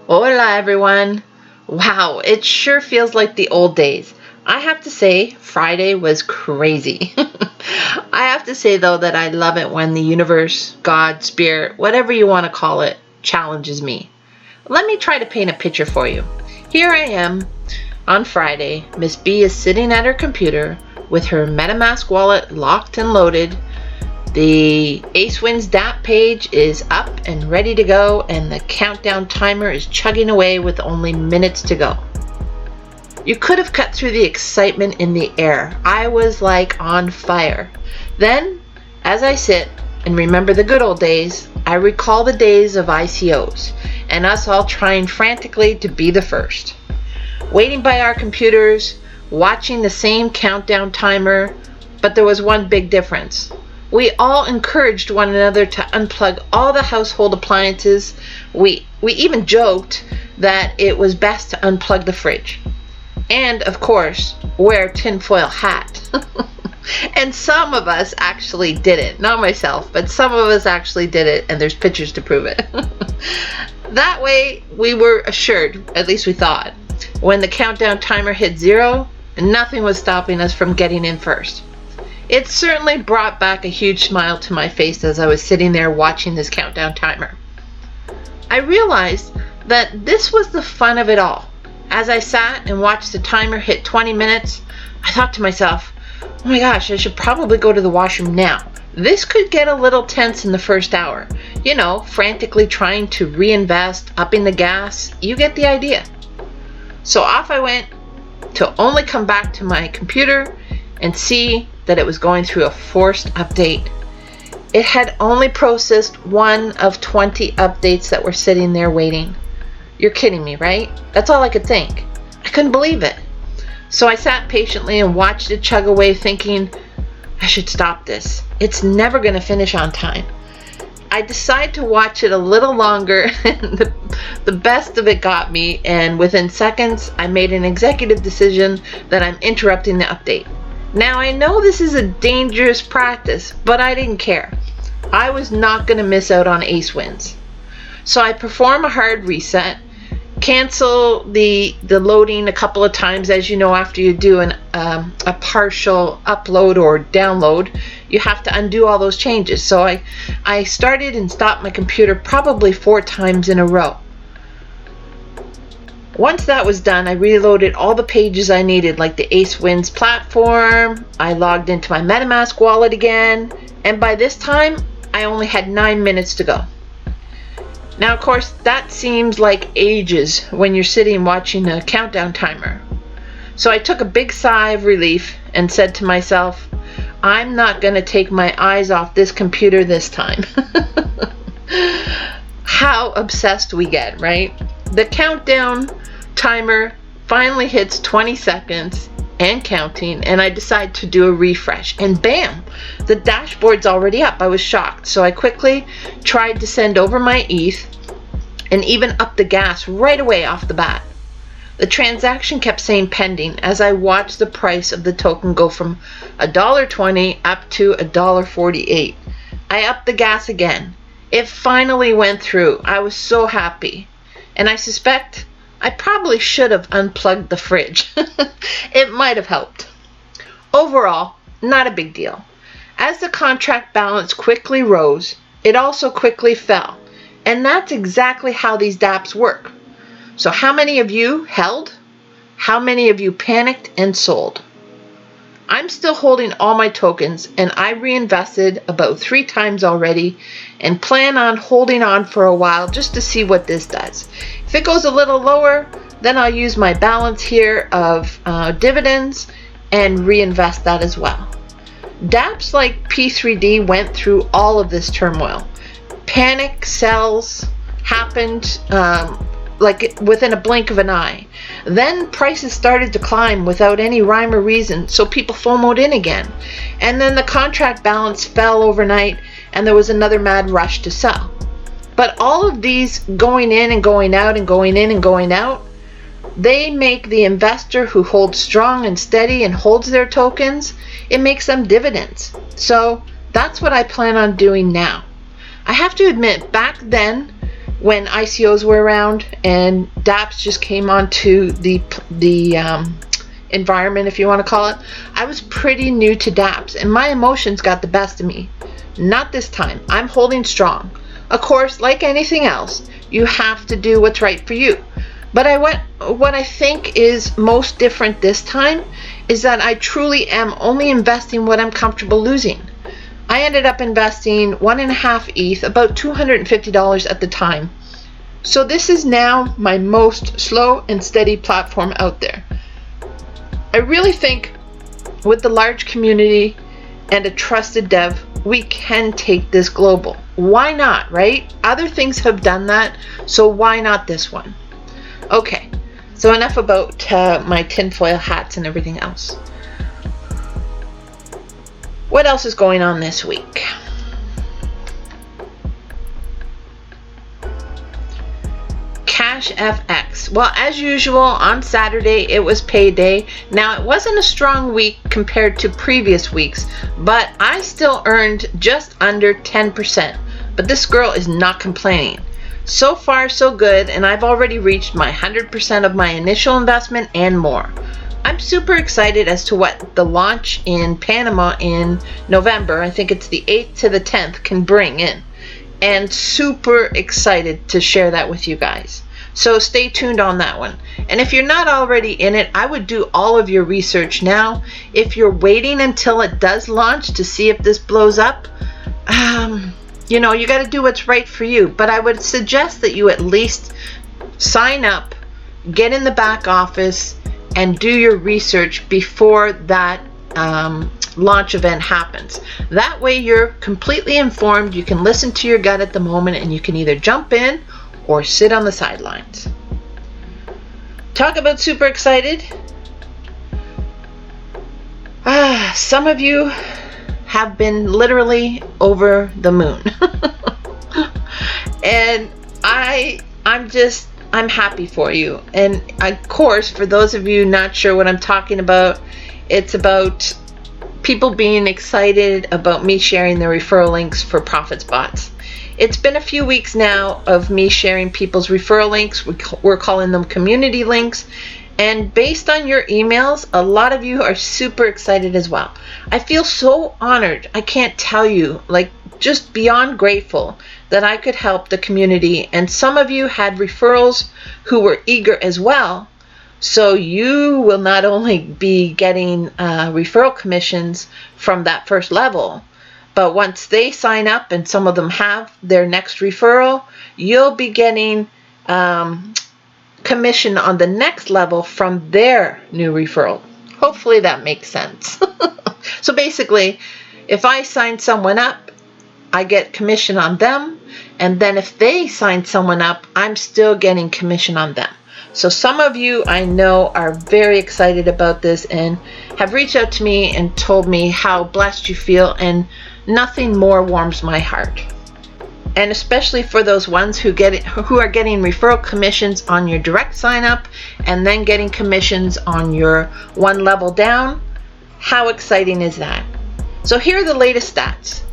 Hola everyone! Wow, it sure feels like the old days. I have to say, Friday was crazy. I have to say though that I love it when the universe, God, spirit, whatever you want to call it, challenges me. Let me try to paint a picture for you. Here I am on Friday. Miss B is sitting at her computer with her MetaMask wallet locked and loaded. The Ace Wins DAP page is up and ready to go, and the countdown timer is chugging away with only minutes to go. You could have cut through the excitement in the air. I was like on fire. Then, as I sit and remember the good old days, I recall the days of ICOs and us all trying frantically to be the first. Waiting by our computers, watching the same countdown timer, but there was one big difference. We all encouraged one another to unplug all the household appliances. We even joked that it was best to unplug the fridge. And, of course, wear a tinfoil hat. And some of us actually did it. Not myself, but some of us actually did it, and there's pictures to prove it. That way, we were assured, at least we thought, when the countdown timer hit 0, nothing was stopping us from getting in first. It certainly brought back a huge smile to my face as I was sitting there watching this countdown timer. I realized that this was the fun of it all. As I sat and watched the timer hit 20 minutes, I thought to myself, oh my gosh, I should probably go to the washroom now. This could get a little tense in the first hour. You know, frantically trying to reinvest, upping the gas. You get the idea. So off I went to only come back to my computer and see that it was going through a forced update. It had only processed one of 20 updates that were sitting there waiting. You're kidding me, right? That's all I could think. I couldn't believe it. So I sat patiently and watched it chug away thinking, I should stop this. It's never going to finish on time. I decided to watch it a little longer, and the best of it got me, and within seconds I made an executive decision that I'm interrupting the update. Now I know this is a dangerous practice, but I didn't care. I was not going to miss out on Ace Wins. So I perform a hard reset, cancel the loading a couple of times. As you know, after you do a partial upload or download, you have to undo all those changes. So I started and stopped my computer probably 4 times in a row. Once that was done, I reloaded all the pages I needed, like the Ace Wins platform. I logged into my MetaMask wallet again, and by this time, I only had 9 minutes to go. Now, of course, that seems like ages when you're sitting watching a countdown timer. So I took a big sigh of relief and said to myself, I'm not going to take my eyes off this computer this time. How obsessed we get, right? The countdown timer finally hits 20 seconds and counting, and I decide to do a refresh, and bam, the dashboard's already up. I was shocked, so I quickly tried to send over my ETH and even up the gas right away off the bat. The transaction kept saying pending as I watched the price of the token go from $1.20 up to $1.48. I upped the gas again. It finally went through. I was so happy. And I suspect I probably should have unplugged the fridge. It might have helped. Overall, not a big deal. As the contract balance quickly rose, it also quickly fell. And that's exactly how these dApps work. So how many of you held? How many of you panicked and sold? I'm still holding all my tokens, and I reinvested about 3 times already and plan on holding on for a while just to see what this does. If it goes a little lower, then I'll use my balance here of dividends and reinvest that as well. dApps like P3D went through all of this turmoil. Panic sells happened like within a blink of an eye. Then prices started to climb without any rhyme or reason, so people FOMO'd in again. And then the contract balance fell overnight, and there was another mad rush to sell. But all of these going in and going out and going in and going out, they make the investor who holds strong and steady and holds their tokens, it makes them dividends. So that's what I plan on doing now. I have to admit, back then, when ICOs were around and dApps just came onto the environment, if you want to call it. I was pretty new to dApps and my emotions got the best of me. Not this time. I'm holding strong. Of course, like anything else, you have to do what's right for you. But what I think is most different this time is that I truly am only investing what I'm comfortable losing. I ended up investing 1.5 ETH, about $250 at the time. So this is now my most slow and steady platform out there. I really think with the large community and a trusted dev, we can take this global. Why not, right? Other things have done that, so why not this one? Okay, so enough about my tinfoil hats and everything else. What else is going on this week? CASHFX. Well, as usual, on Saturday it was payday. Now, it wasn't a strong week compared to previous weeks, but I still earned just under 10%. But this girl is not complaining. So far, so good, and I've already reached my 100% of my initial investment and more. I'm super excited as to what the launch in Panama in November, I think it's the 8th to the 10th, can bring in. And super excited to share that with you guys. So stay tuned on that one. And if you're not already in it, I would do all of your research now. If you're waiting until it does launch to see if this blows up, you know, you got to do what's right for you. But I would suggest that you at least sign up, get in the back office, and do your research before that launch event happens. That way you're completely informed. You can listen to your gut at the moment, and you can either jump in or sit on the sidelines. Talk about super excited. Some of you have been literally over the moon. And I'm happy for you. And of course, for those of you not sure what I'm talking about, it's about people being excited about me sharing the referral links for Profits Bots. It's been a few weeks now of me sharing people's referral links. We're calling them community links. And based on your emails, a lot of you are super excited as well. I feel so honored. I can't tell you, like, just beyond grateful that I could help the community. And some of you had referrals who were eager as well. So you will not only be getting referral commissions from that first level, but once they sign up and some of them have their next referral, you'll be getting commission on the next level from their new referral. Hopefully that makes sense. So basically, if I sign someone up, I get commission on them. And then if they sign someone up, I'm still getting commission on them. So some of you I know are very excited about this and have reached out to me and told me how blessed you feel, and nothing more warms my heart. And especially for those ones who are getting referral commissions on your direct sign up and then getting commissions on your one level down. How exciting is that? So here are the latest stats.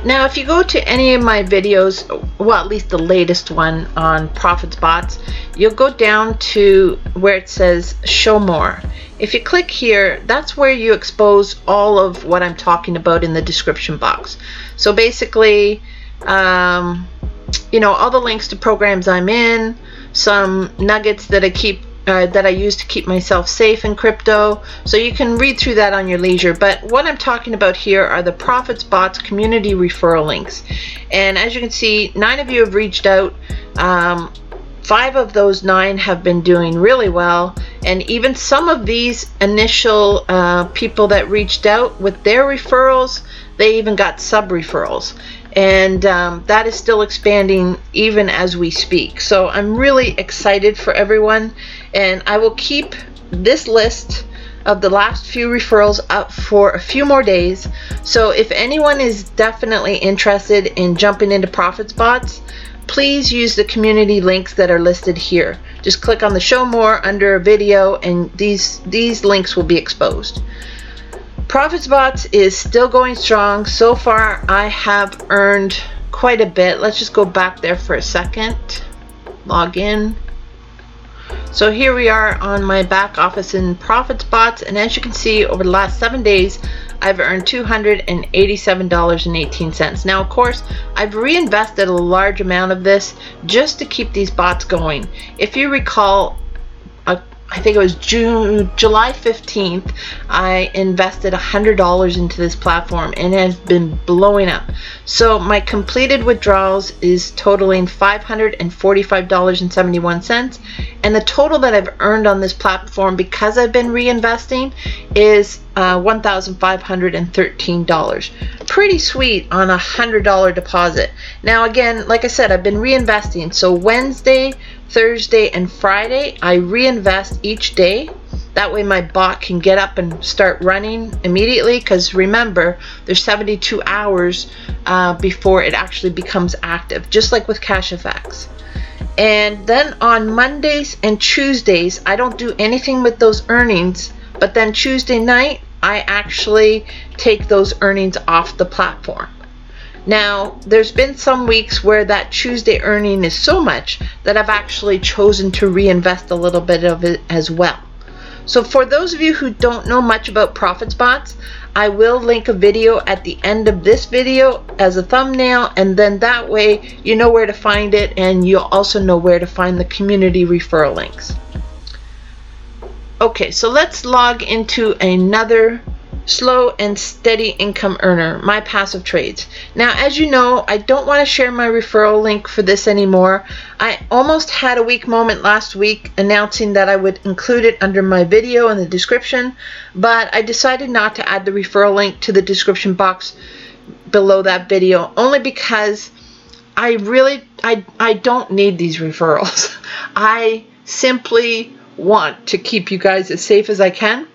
Now, if you go to any of my videos, well, at least the latest one on Profits Bots, you'll go down to where it says show more. If you click here, that's where you expose all of what I'm talking about in the description box. So basically, you know, all the links to programs I'm in, some nuggets that I use to keep myself safe in crypto. So you can read through that on your leisure. But what I'm talking about here are the Profits Bots community referral links. And as you can see, 9 of you have reached out. 5 of those 9 have been doing really well. And even some of these initial people that reached out with their referrals, they even got sub-referrals. And that is still expanding even as we speak. So I'm really excited for everyone. And I will keep this list of the last few referrals up for a few more days. So if anyone is definitely interested in jumping into Profits Bots, please use the community links that are listed here. Just click on the show more under a video and these links will be exposed. Profits Bots is still going strong. So far I have earned quite a bit. Let's just go back there for a second. Log in. So here we are on my back office in profit spots, and as you can see, over the last 7 days I've earned $287.18. Now of course I've reinvested a large amount of this just to keep these bots going. If you recall, I think it was July 15th, I invested $100 into this platform and it has been blowing up. So my completed withdrawals is totaling $545.71, and the total that I've earned on this platform because I've been reinvesting is $1,513. Pretty sweet on a $100 deposit. Now again, like I said, I've been reinvesting. So Wednesday, Thursday, and Friday, I reinvest each day. That way my bot can get up and start running immediately, because remember, there's 72 hours before it actually becomes active, just like with CASHFX. And then on Mondays and Tuesdays, I don't do anything with those earnings, but then Tuesday night, I actually take those earnings off the platform. Now, there's been some weeks where that Tuesday earning is so much that I've actually chosen to reinvest a little bit of it as well. So for those of you who don't know much about profit spots, I will link a video at the end of this video as a thumbnail, and then that way you know where to find it, and you'll also know where to find the community referral links. Okay, so let's log into another slow and steady income earner, my passive trades. Now, as you know, I don't want to share my referral link for this anymore. I almost had a weak moment last week announcing that I would include it under my video in the description, but I decided not to add the referral link to the description box below that video, only because I don't need these referrals. I simply want to keep you guys as safe as I can.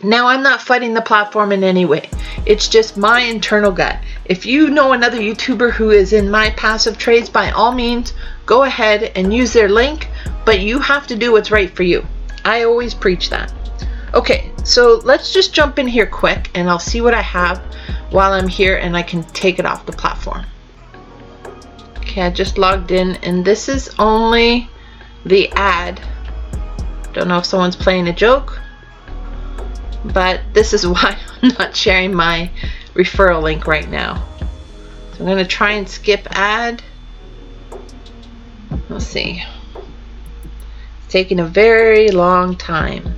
Now, I'm not fighting the platform in any way. It's just my internal gut. If you know another YouTuber who is in my passive trades, by all means, go ahead and use their link, but you have to do what's right for you. I always preach that. Okay, so let's just jump in here quick and I'll see what I have while I'm here, and I can take it off the platform. Okay, I just logged in, and this is only the ad. Don't know if someone's playing a joke, but this is why I'm not sharing my referral link right now. So I'm going to try and skip ad. Let's see. It's taking a very long time.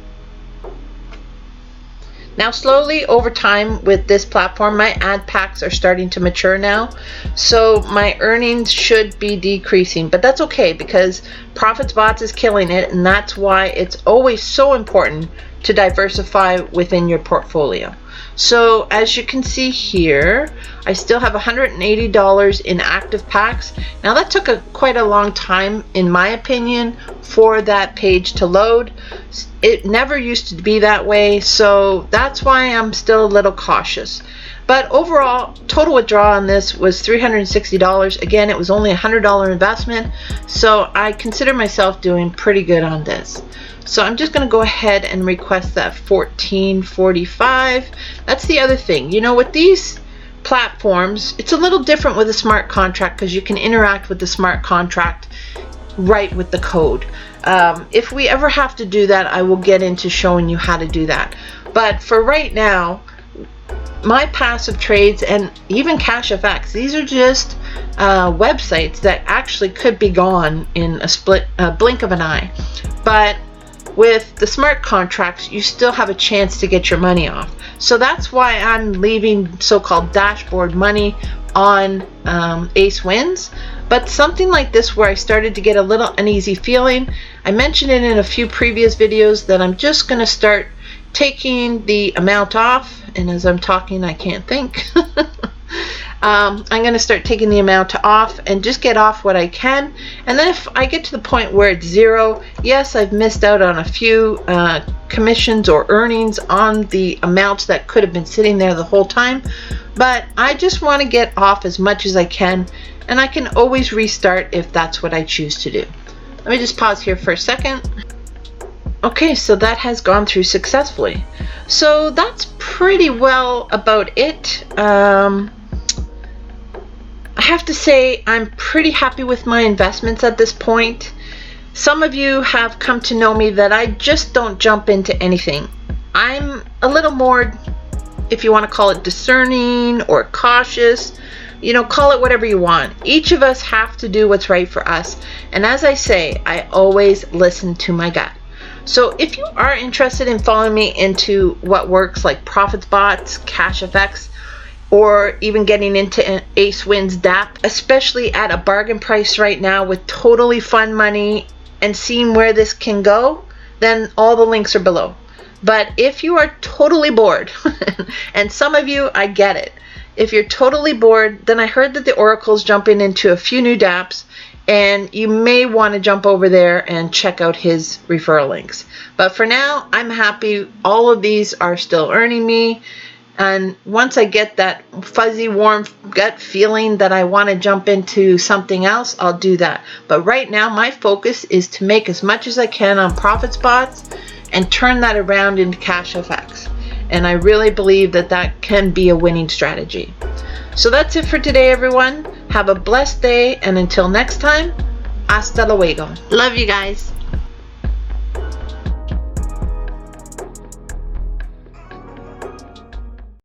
Now, slowly over time with this platform, my ad packs are starting to mature now, so my earnings should be decreasing, but that's okay because Profits Bots is killing it, and that's why it's always so important to diversify within your portfolio. So as you can see here, I still have $180 in active packs. Now that took quite a long time, in my opinion, for that page to load. It never used to be that way, so that's why I'm still a little cautious. But overall, total withdrawal on this was $360. Again, it was only a $100 investment, so I consider myself doing pretty good on this. So I'm just going to go ahead and request that $14.45. That's the other thing. You know, with these platforms, it's a little different with a smart contract because you can interact with the smart contract right with the code. If we ever have to do that, I will get into showing you how to do that. But for right now, my passive trades and even CASHFX, these are just websites that actually could be gone in a blink of an eye. But with the smart contracts, you still have a chance to get your money off. So that's why I'm leaving so-called dashboard money on Ace Wins. But something like this where I started to get a little uneasy feeling, I mentioned it in a few previous videos that I'm just going to start taking the amount off, and as I'm talking I can't think. I'm going to start taking the amount off and just get off what I can, and then if I get to the point where it's zero, yes, I've missed out on a few commissions or earnings on the amounts that could have been sitting there the whole time, but I just want to get off as much as I can, and I can always restart if that's what I choose to do. Let me just pause here for a second. Okay, so that has gone through successfully. So that's pretty well about it. I have to say I'm pretty happy with my investments at this point. Some of you have come to know me that I just don't jump into anything. I'm a little more, if you want to call it discerning or cautious, call it whatever you want. Each of us have to do what's right for us. And as I say, I always listen to my gut. So if you are interested in following me into what works like Profits Bots, CASHFX, or even getting into Ace Wins DAP, especially at a bargain price right now with totally fun money and seeing where this can go, then all the links are below. But if you are totally bored, and some of you, I get it. If you're totally bored, then I heard that the Oracle's jumping into a few new dApps, and you may want to jump over there and check out his referral links. But for now, I'm happy. All of these are still earning me. And once I get that fuzzy, warm gut feeling that I want to jump into something else, I'll do that. But right now, my focus is to make as much as I can on Profits Bots and turn that around into CASHFX. And I really believe that that can be a winning strategy. So that's it for today, everyone. Have a blessed day, and until next time, hasta luego. Love you guys.